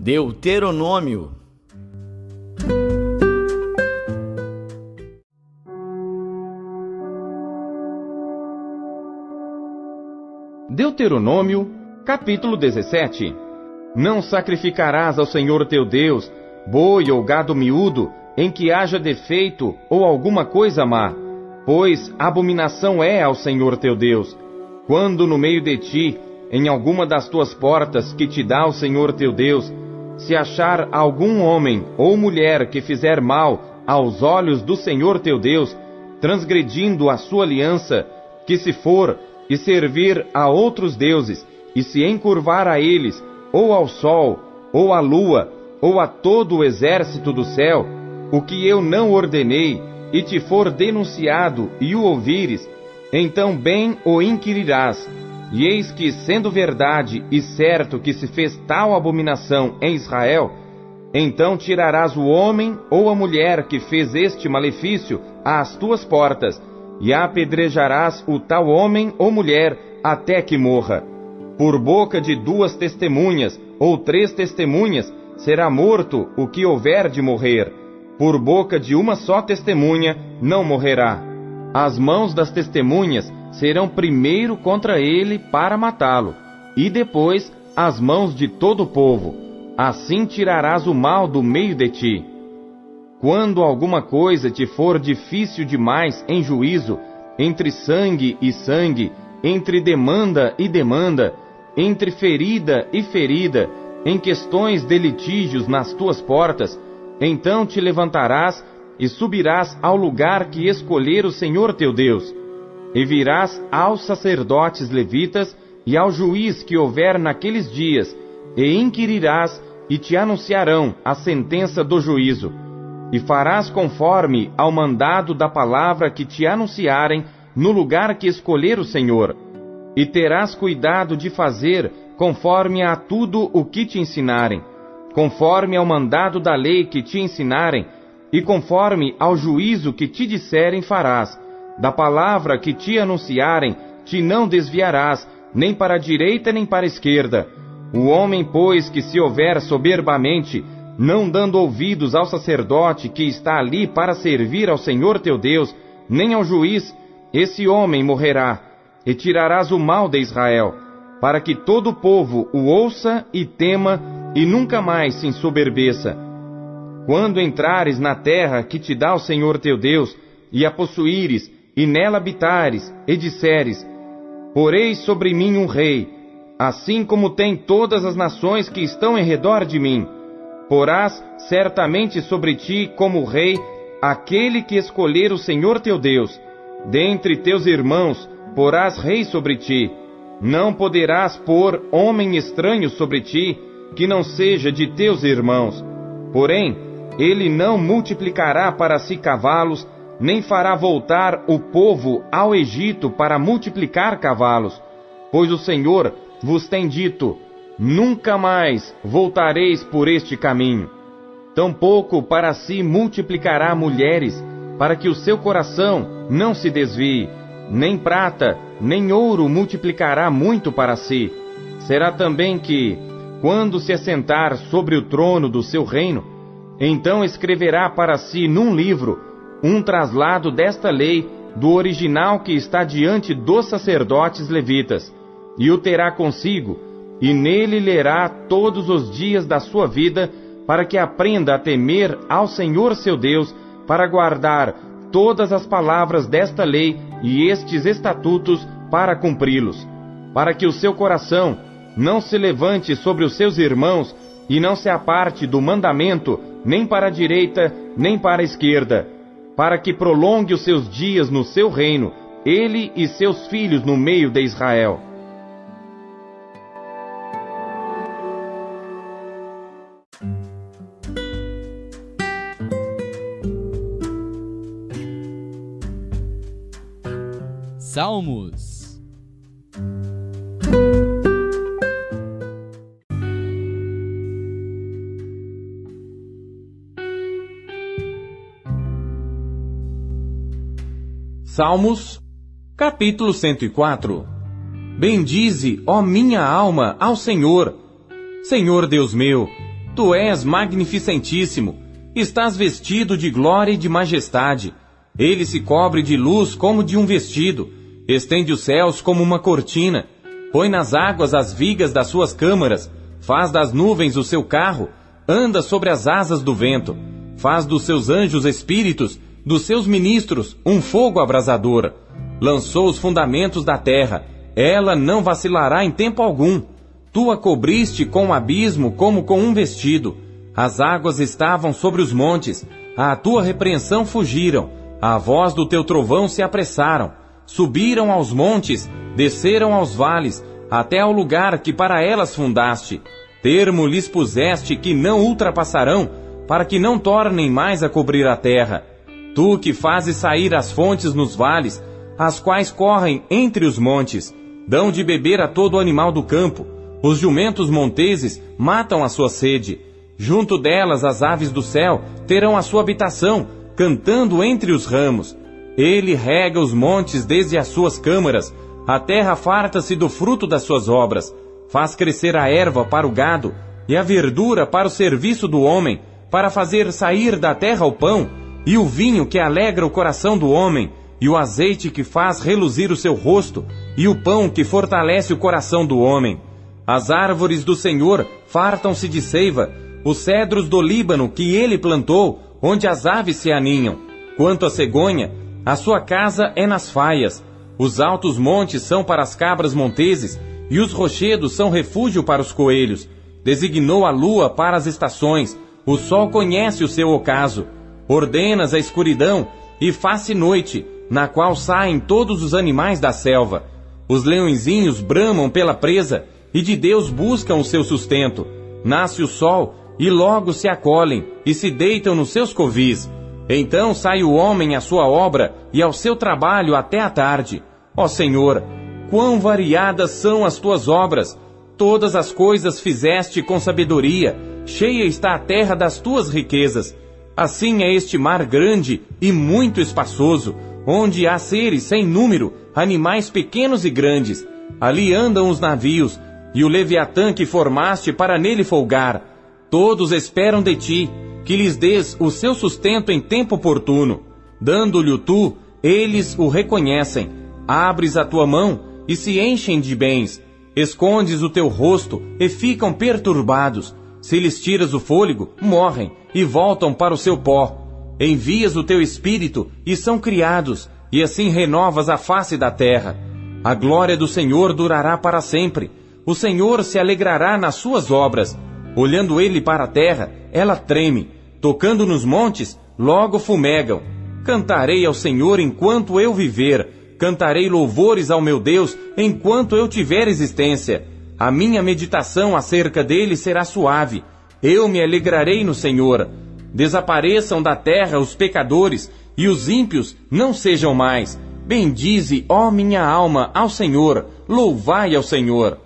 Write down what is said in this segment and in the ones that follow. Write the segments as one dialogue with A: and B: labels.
A: Deuteronômio.
B: Deuteronômio, capítulo 17. Não sacrificarás ao Senhor teu Deus boi ou gado miúdo em que haja defeito ou alguma coisa má, pois abominação é ao Senhor teu Deus. Quando no meio de ti, em alguma das tuas portas que te dá o Senhor teu Deus, se achar algum homem ou mulher que fizer mal aos olhos do Senhor teu Deus, transgredindo a sua aliança, que se for e servir a outros deuses, e se encurvar a eles, ou ao sol, ou à lua, ou a todo o exército do céu, o que eu não ordenei, e te for denunciado e o ouvires, então bem o inquirirás. E eis que, sendo verdade e certo que se fez tal abominação em Israel, então tirarás o homem ou a mulher que fez este malefício às tuas portas, e apedrejarás o tal homem ou mulher até que morra. Por boca de 2 testemunhas ou 3 testemunhas será morto o que houver de morrer. Por boca de uma só testemunha não morrerá. As mãos das testemunhas serão primeiro contra ele para matá-lo, e depois as mãos de todo o povo. Assim tirarás o mal do meio de ti. Quando alguma coisa te for difícil demais em juízo, entre sangue e sangue, entre demanda e demanda, entre ferida e ferida, em questões de litígios nas tuas portas, então te levantarás e subirás ao lugar que escolher o Senhor teu Deus, e virás aos sacerdotes levitas e ao juiz que houver naqueles dias, e inquirirás, e te anunciarão a sentença do juízo. E farás conforme ao mandado da palavra que te anunciarem no lugar que escolher o Senhor. E terás cuidado de fazer conforme a tudo o que te ensinarem, conforme ao mandado da lei que te ensinarem, e conforme ao juízo que te disserem farás. Da palavra que te anunciarem, te não desviarás, nem para a direita nem para a esquerda. O homem, pois, que se houver soberbamente, não dando ouvidos ao sacerdote que está ali para servir ao Senhor teu Deus, nem ao juiz, esse homem morrerá, e tirarás o mal de Israel, para que todo o povo o ouça e tema, e nunca mais se ensoberbeça. Quando entrares na terra que te dá o Senhor teu Deus, e a possuíres, e nela habitares, e disseres: Porei sobre mim um rei, assim como tem todas as nações que estão em redor de mim. Porás certamente sobre ti como rei aquele que escolher o Senhor teu Deus. Dentre teus irmãos porás rei sobre ti. Não poderás pôr homem estranho sobre ti, que não seja de teus irmãos. Porém, ele não multiplicará para si cavalos, nem fará voltar o povo ao Egito para multiplicar cavalos. Pois o Senhor vos tem dito: nunca mais voltareis por este caminho. Tampouco para si multiplicará mulheres, para que o seu coração não se desvie. Nem prata, nem ouro multiplicará muito para si. Será também que, quando se assentar sobre o trono do seu reino, então escreverá para si num livro um traslado desta lei do original que está diante dos sacerdotes levitas, e o terá consigo, e nele lerá todos os dias da sua vida, para que aprenda a temer ao Senhor seu Deus, para guardar todas as palavras desta lei e estes estatutos para cumpri-los, para que o seu coração não se levante sobre os seus irmãos e não se aparte do mandamento, nem para a direita, nem para a esquerda, para que prolongue os seus dias no seu reino, ele e seus filhos no meio de Israel.
C: Salmos.
B: Salmos, capítulo 104. Bendize, ó minha alma, ao Senhor. Senhor Deus meu, Tu és magnificentíssimo, estás vestido de glória e de majestade. Ele se cobre de luz como de um vestido, estende os céus como uma cortina, põe nas águas as vigas das suas câmaras, faz das nuvens o seu carro, anda sobre as asas do vento, faz dos seus anjos espíritos, dos seus ministros, um fogo abrasador. Lançou os fundamentos da terra, ela não vacilará em tempo algum. Tu a cobriste com o abismo como com um vestido. As águas estavam sobre os montes, à tua repreensão fugiram, à voz do teu trovão se apressaram. Subiram aos montes, desceram aos vales, até ao lugar que para elas fundaste. Termo lhes puseste que não ultrapassarão, para que não tornem mais a cobrir a terra. Tu que fazes sair as fontes nos vales, as quais correm entre os montes, dão de beber a todo animal do campo. Os jumentos monteses matam a sua sede. Junto delas as aves do céu terão a sua habitação, cantando entre os ramos. Ele rega os montes desde as suas câmaras, a terra farta-se do fruto das suas obras. Faz crescer a erva para o gado, e a verdura para o serviço do homem, para fazer sair da terra o pão, e o vinho que alegra o coração do homem, e o azeite que faz reluzir o seu rosto, e o pão que fortalece o coração do homem. As árvores do Senhor fartam-se de seiva, os cedros do Líbano que ele plantou, onde as aves se aninham. Quanto à cegonha, a sua casa é nas faias. Os altos montes são para as cabras monteses, e os rochedos são refúgio para os coelhos. Designou a lua para as estações, o sol conhece o seu ocaso. Ordenas a escuridão, e faz-se noite, na qual saem todos os animais da selva. Os leõezinhos bramam pela presa, e de Deus buscam o seu sustento. Nasce o sol, e logo se acolhem, e se deitam nos seus covis. Então sai o homem à sua obra, e ao seu trabalho até a tarde. Ó Senhor, quão variadas são as tuas obras! Todas as coisas fizeste com sabedoria, cheia está a terra das tuas riquezas. Assim é este mar grande e muito espaçoso, onde há seres sem número, animais pequenos e grandes. Ali andam os navios, e o Leviatã que formaste para nele folgar. Todos esperam de ti, que lhes dês o seu sustento em tempo oportuno. Dando-lhe tu, eles o reconhecem. Abres a tua mão, e se enchem de bens. Escondes o teu rosto, e ficam perturbados. Se lhes tiras o fôlego, morrem, e voltam para o seu pó. Envias o teu espírito, e são criados, e assim renovas a face da terra. A glória do Senhor durará para sempre. O Senhor se alegrará nas suas obras. Olhando ele para a terra, ela treme. Tocando nos montes, logo fumegam. Cantarei ao Senhor enquanto eu viver. Cantarei louvores ao meu Deus enquanto eu tiver existência. A minha meditação acerca dele será suave. Eu me alegrarei no Senhor. Desapareçam da terra os pecadores, e os ímpios não sejam mais. Bendize, ó minha alma, ao Senhor. Louvai ao Senhor.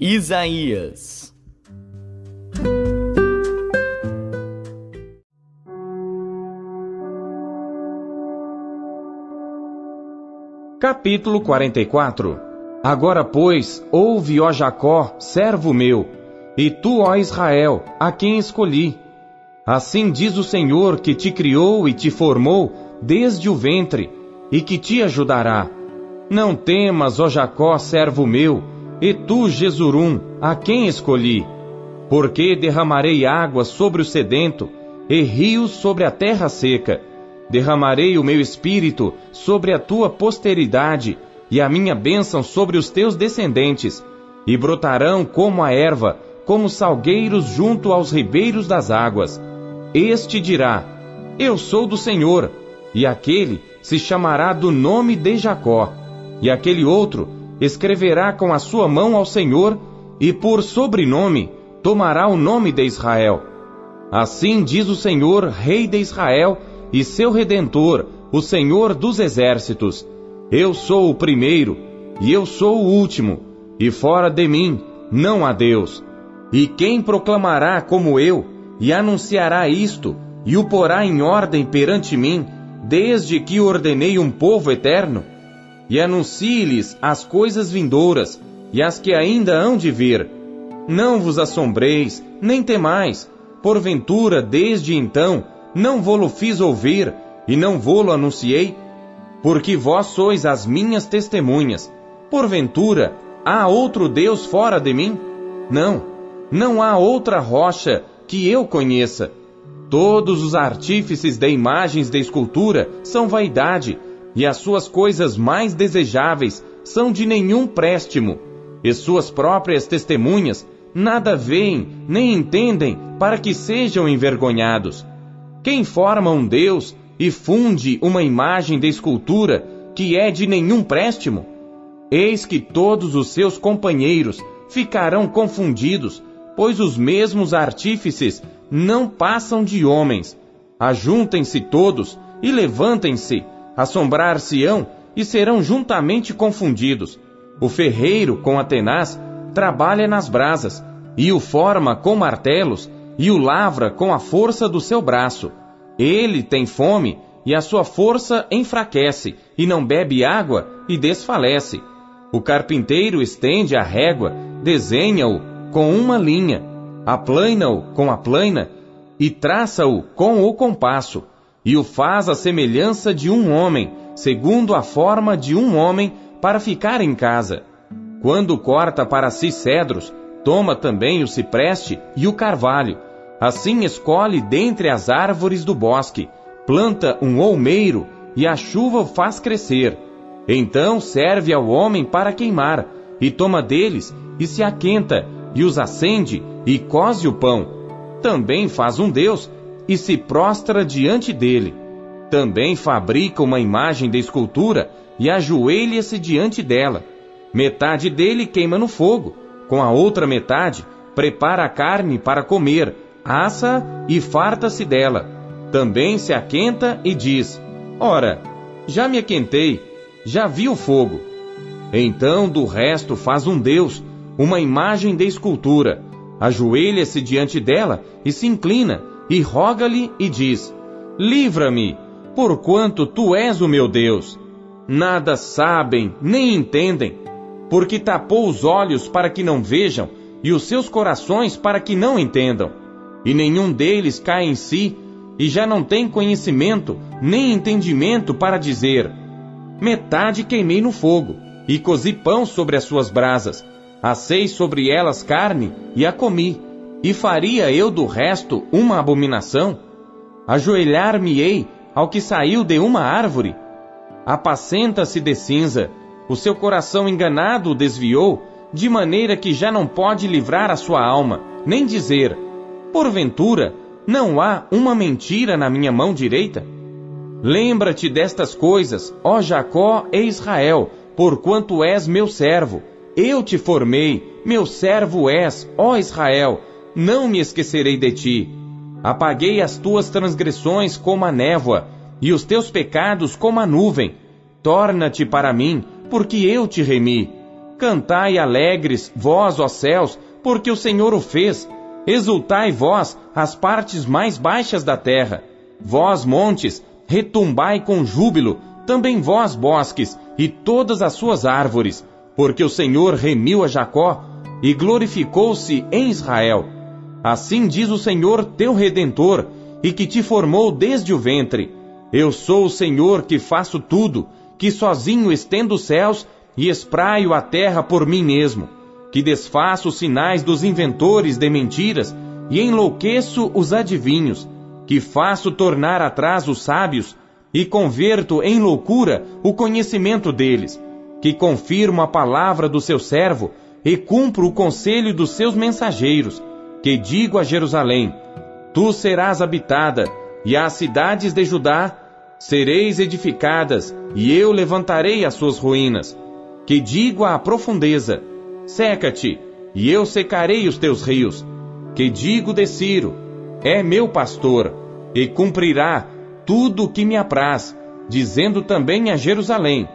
C: Isaías.
B: Capítulo 44. Agora, pois, ouve, ó Jacó, servo meu, e tu, ó Israel, a quem escolhi. Assim diz o Senhor que te criou e te formou desde o ventre, e que te ajudará. Não temas, ó Jacó, servo meu, e tu, Jesurum, a quem escolhi. Porque derramarei água sobre o sedento, e rios sobre a terra seca. Derramarei o meu espírito sobre a tua posteridade, e a minha bênção sobre os teus descendentes, e brotarão como a erva, como salgueiros junto aos ribeiros das águas. Este dirá: Eu sou do Senhor, e aquele se chamará do nome de Jacó, e aquele outro escreverá com a sua mão ao Senhor, e por sobrenome tomará o nome de Israel. Assim diz o Senhor, Rei de Israel, e seu Redentor, o Senhor dos exércitos: Eu sou o primeiro, e eu sou o último, e fora de mim não há Deus. E quem proclamará como eu, e anunciará isto, e o porá em ordem perante mim, desde que ordenei um povo eterno? E anuncie-lhes as coisas vindouras, e as que ainda hão de vir. Não vos assombreis, nem temais, porventura, desde então, não vô-lo fiz ouvir, e não vô-lo anunciei? Porque vós sois as minhas testemunhas. Porventura, há outro Deus fora de mim? Não, não há outra rocha que eu conheça. Todos os artífices de imagens de escultura são vaidade, e as suas coisas mais desejáveis são de nenhum préstimo, e suas próprias testemunhas nada veem nem entendem para que sejam envergonhados. Quem forma um Deus e funde uma imagem de escultura que é de nenhum préstimo? Eis que todos os seus companheiros ficarão confundidos, pois os mesmos artífices não passam de homens. Ajuntem-se todos e levantem-se, assombrar-se-ão e serão juntamente confundidos. O ferreiro com a tenaz trabalha nas brasas, e o forma com martelos, e o lavra com a força do seu braço. Ele tem fome, e a sua força enfraquece, e não bebe água, e desfalece. O carpinteiro estende a régua, desenha-o com uma linha, aplana-o com a plana, e traça-o com o compasso, e o faz à semelhança de um homem, segundo a forma de um homem, para ficar em casa. Quando corta para si cedros, toma também o cipreste e o carvalho. Assim escolhe dentre as árvores do bosque, planta um olmeiro, e a chuva o faz crescer. Então serve ao homem para queimar, e toma deles, e se aquenta, e os acende, e coze o pão. Também faz um Deus, e se prostra diante dele. Também fabrica uma imagem de escultura, e ajoelha-se diante dela. Metade dele queima no fogo, com a outra metade prepara a carne para comer, assa e farta-se dela. Também se aquenta e diz: ora, já me aquentei, já vi o fogo. Então do resto faz um Deus, uma imagem de escultura, ajoelha-se diante dela e se inclina, e roga-lhe e diz: livra-me, porquanto tu és o meu Deus. Nada sabem, nem entendem, porque tapou os olhos para que não vejam, e os seus corações para que não entendam. E nenhum deles cai em si, e já não tem conhecimento, nem entendimento para dizer: metade queimei no fogo, e cozi pão sobre as suas brasas, assei sobre elas carne, e a comi. E faria eu do resto uma abominação? Ajoelhar-me-ei ao que saiu de uma árvore? Apacenta-se de cinza, o seu coração enganado o desviou, de maneira que já não pode livrar a sua alma, nem dizer: porventura, não há uma mentira na minha mão direita? Lembra-te destas coisas, ó Jacó e Israel, porquanto és meu servo. Eu te formei, meu servo és, ó Israel, não me esquecerei de ti. Apaguei as tuas transgressões como a névoa, e os teus pecados como a nuvem. Torna-te para mim, porque eu te remi. Cantai alegres, vós, ó céus, porque o Senhor o fez. Exultai vós, as partes mais baixas da terra. Vós, montes, retumbai com júbilo, também vós, bosques, e todas as suas árvores, porque o Senhor remiu a Jacó, e glorificou-se em Israel. Assim diz o Senhor teu Redentor, e que te formou desde o ventre. Eu sou o Senhor que faço tudo, que sozinho estendo os céus e espraio a terra por mim mesmo, que desfaço os sinais dos inventores de mentiras e enlouqueço os adivinhos, que faço tornar atrás os sábios e converto em loucura o conhecimento deles, que confirmo a palavra do seu servo e cumpro o conselho dos seus mensageiros, que digo a Jerusalém: tu serás habitada, e às cidades de Judá sereis edificadas, e eu levantarei as suas ruínas. Que digo à profundeza: seca-te, e eu secarei os teus rios. Que digo de Ciro: é meu pastor, e cumprirá tudo o que me apraz, dizendo também a Jerusalém: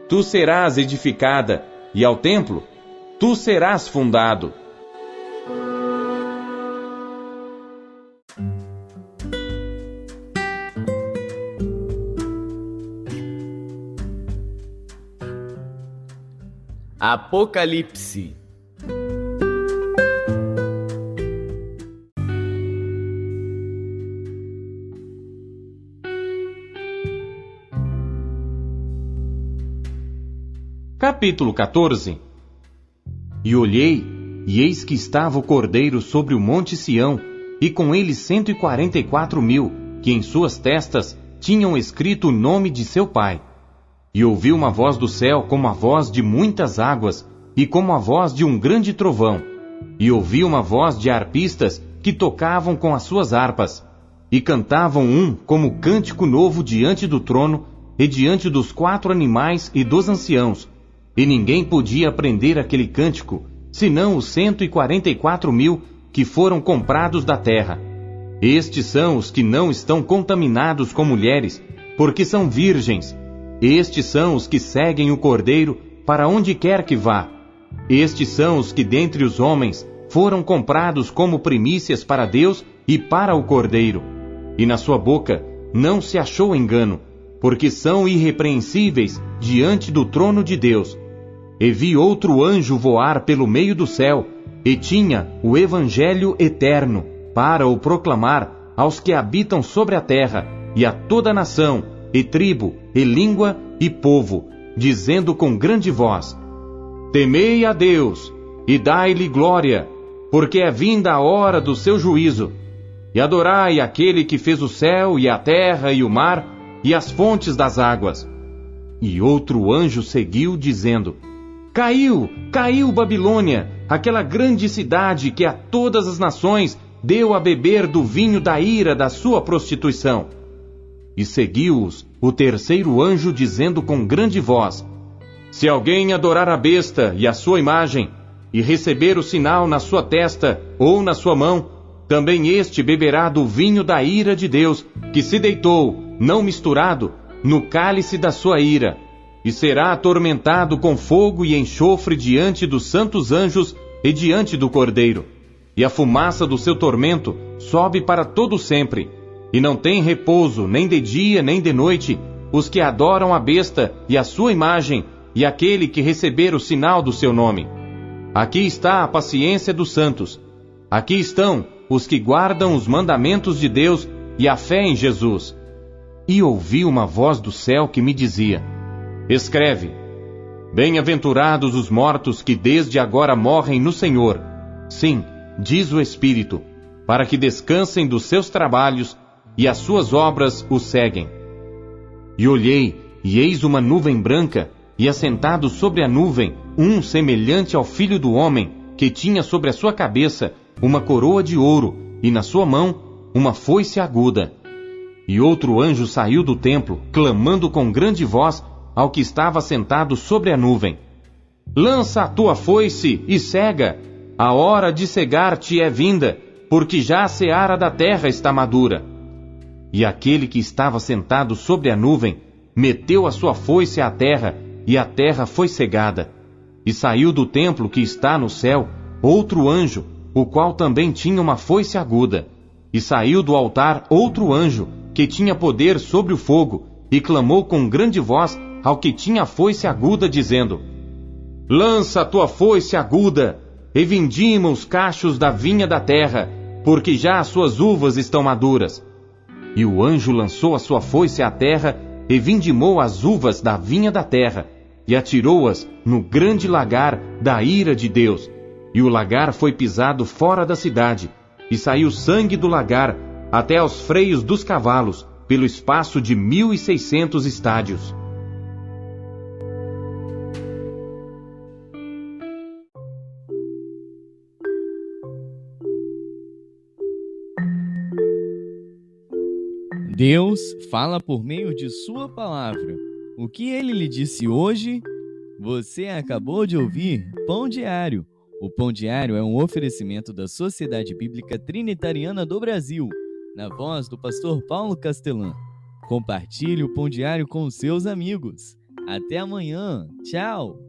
B: tu serás edificada, e ao templo, tu serás fundado.
A: Apocalipse.
B: Capítulo 14. E olhei, e eis que estava o Cordeiro sobre o monte Sião, e com ele 144.000, que em suas testas tinham escrito o nome de seu pai. E ouvi uma voz do céu como a voz de muitas águas, e como a voz de um grande trovão. E ouvi uma voz de harpistas que tocavam com as suas harpas, e cantavam como cântico novo diante do trono, e diante dos 4 animais e dos anciãos. E ninguém podia aprender aquele cântico, senão os 144.000 que foram comprados da terra. Estes são os que não estão contaminados com mulheres, porque são virgens. Estes são os que seguem o Cordeiro para onde quer que vá. Estes são os que dentre os homens foram comprados como primícias para Deus e para o Cordeiro. E na sua boca não se achou engano, porque são irrepreensíveis diante do trono de Deus. E vi outro anjo voar pelo meio do céu, e tinha o Evangelho eterno, para o proclamar aos que habitam sobre a terra, e a toda nação, e tribo, e língua, e povo, dizendo com grande voz: Temei a Deus, e dai-lhe glória, porque é vinda a hora do seu juízo. E adorai aquele que fez o céu, e a terra, e o mar, e as fontes das águas. E outro anjo seguiu, dizendo: Caiu, caiu Babilônia, aquela grande cidade que a todas as nações deu a beber do vinho da ira da sua prostituição. E seguiu-os o terceiro anjo, dizendo com grande voz: Se alguém adorar a besta e a sua imagem, e receber o sinal na sua testa ou na sua mão, também este beberá do vinho da ira de Deus, que se deitou, não misturado, no cálice da sua ira, e será atormentado com fogo e enxofre diante dos santos anjos e diante do Cordeiro. E a fumaça do seu tormento sobe para todo sempre, e não tem repouso nem de dia nem de noite os que adoram a besta e a sua imagem, e aquele que receber o sinal do seu nome. Aqui está a paciência dos santos. Aqui estão os que guardam os mandamentos de Deus e a fé em Jesus. E ouvi uma voz do céu que me dizia: Escreve: Bem-aventurados os mortos que desde agora morrem no Senhor. Sim, diz o Espírito, para que descansem dos seus trabalhos, e as suas obras os seguem. E olhei, e eis uma nuvem branca, e assentado sobre a nuvem, semelhante ao Filho do Homem, que tinha sobre a sua cabeça uma coroa de ouro, e na sua mão uma foice aguda. E outro anjo saiu do templo, clamando com grande voz ao que estava sentado sobre a nuvem: Lança a tua foice e cega, a hora de cegar-te é vinda, porque já a seara da terra está madura. E aquele que estava sentado sobre a nuvem meteu a sua foice à terra, e a terra foi cegada. E saiu do templo que está no céu outro anjo, o qual também tinha uma foice aguda. E saiu do altar outro anjo, que tinha poder sobre o fogo, e clamou com grande voz ao que tinha a foice aguda, dizendo: Lança a tua foice aguda, e vindima os cachos da vinha da terra, porque já as suas uvas estão maduras. E o anjo lançou a sua foice à terra, e vindimou as uvas da vinha da terra, e atirou-as no grande lagar da ira de Deus. E o lagar foi pisado fora da cidade, e saiu sangue do lagar até aos freios dos cavalos, pelo espaço de 1.600 estádios.
C: Deus fala por meio de sua palavra. O que ele lhe disse hoje? Você acabou de ouvir Pão Diário. O Pão Diário é um oferecimento da Sociedade Bíblica Trinitariana do Brasil, na voz do pastor Paulo Castelã. Compartilhe o Pão Diário com os seus amigos. Até amanhã. Tchau!